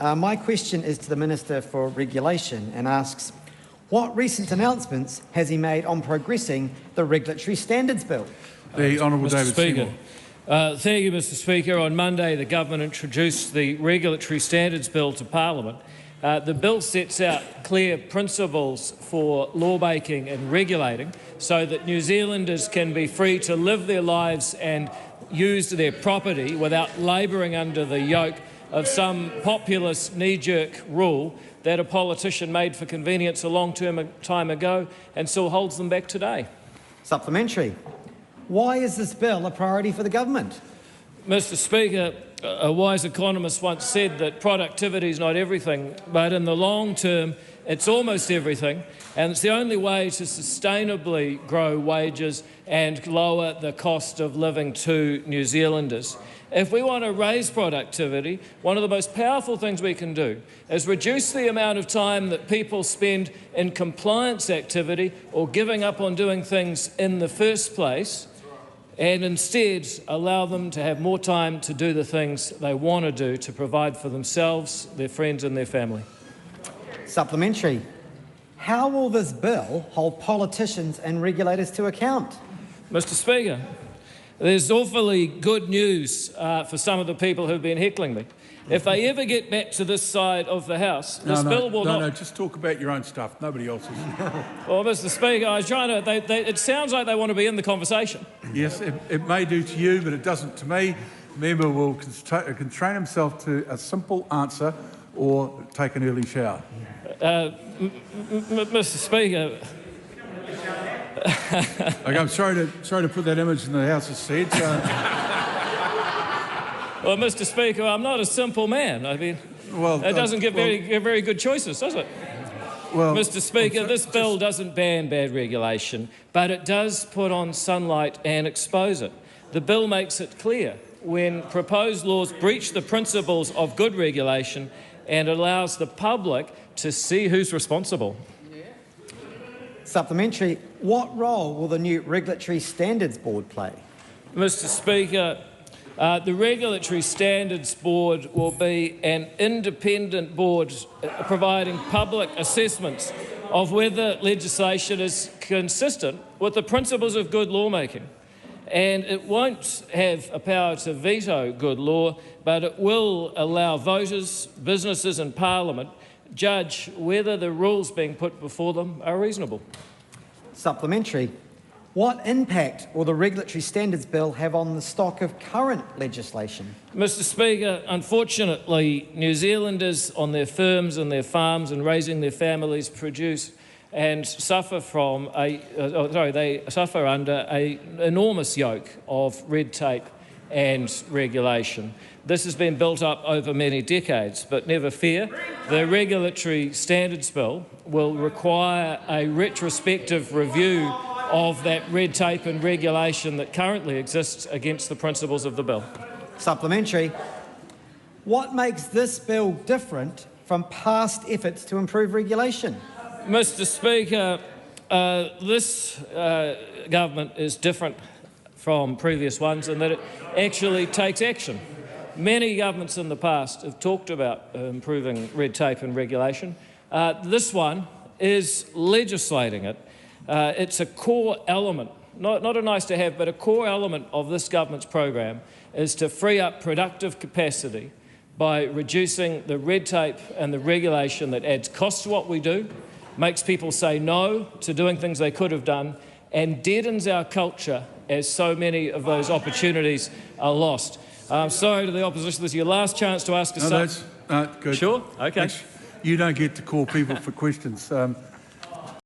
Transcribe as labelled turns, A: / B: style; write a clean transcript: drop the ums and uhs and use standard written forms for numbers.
A: My question is to the Minister for Regulation and asks, what recent announcements has he made on progressing the Regulatory Standards Bill?
B: The Honourable David Seymour.
C: Thank you, Mr Speaker. On Monday, the government introduced the Regulatory Standards Bill to Parliament. The bill sets out clear principles for lawmaking and regulating so that New Zealanders can be free to live their lives and use their property without labouring under the yoke of some populist knee-jerk rule that a politician made for convenience a long time ago and still holds them back today.
A: Supplementary. Why is this bill a priority for the government?
C: Mr Speaker, a wise economist once said that productivity is not everything, but in the long term it's almost everything, and it's the only way to sustainably grow wages and lower the cost of living to New Zealanders. If we want to raise productivity, one of the most powerful things we can do is reduce the amount of time that people spend in compliance activity or giving up on doing things in the first place, and instead allow them to have more time to do the things they want to do to provide for themselves, their friends and their family.
A: Supplementary. How will this bill hold politicians and regulators to account?
C: Mr Speaker, there's awfully good news for some of the people who've been heckling me. If they ever get back to this side of the House, this bill will not...
B: No, just talk about your own stuff, nobody else's.
C: Well, Mr Speaker, I was trying to... it sounds like they want to be in the conversation.
B: Yes, it may do to you, but it doesn't to me. The member will constrain himself to a simple answer or take an early shower.
C: Mr Speaker...
B: Okay, I'm sorry to put that image in the House's seat.
C: Well, Mr Speaker, I'm not a simple man. I mean, that doesn't give very good choices, does it?
B: Well,
C: Mr Speaker, this bill doesn't ban bad regulation, but it does put on sunlight and expose it. The bill makes it clear when proposed laws breach the principles of good regulation and allows the public to see who's responsible.
A: Supplementary. What role will the new Regulatory Standards Board play?
C: Mr Speaker, the Regulatory Standards Board will be an independent board providing public assessments of whether legislation is consistent with the principles of good lawmaking. And it won't have a power to veto good law, but it will allow voters, businesses and Parliament judge whether the rules being put before them are reasonable.
A: Supplementary. What impact will the Regulatory Standards Bill have on the stock of current legislation?
C: Mr Speaker, unfortunately, New Zealanders on their firms and their farms and raising their families produce and suffer from they suffer under an enormous yoke of red tape and regulation. This has been built up over many decades, but never fear, the Regulatory Standards Bill will require a retrospective review of that red tape and regulation that currently exists against the principles of the bill.
A: Supplementary. What makes this bill different from past efforts to improve regulation?
C: Mr Speaker, this government is different from previous ones in that it actually takes action. Many governments in the past have talked about improving red tape and regulation. This one is legislating it. It's a core element, not a nice to have, but a core element of this government's program is to free up productive capacity by reducing the red tape and the regulation that adds cost to what we do, makes people say no to doing things they could have done, and deadens our culture as so many of those opportunities are lost. I'm sorry to the opposition, this is your last chance to ask us something.
B: That's good.
C: Sure? Okay.
B: You don't get to call people for questions.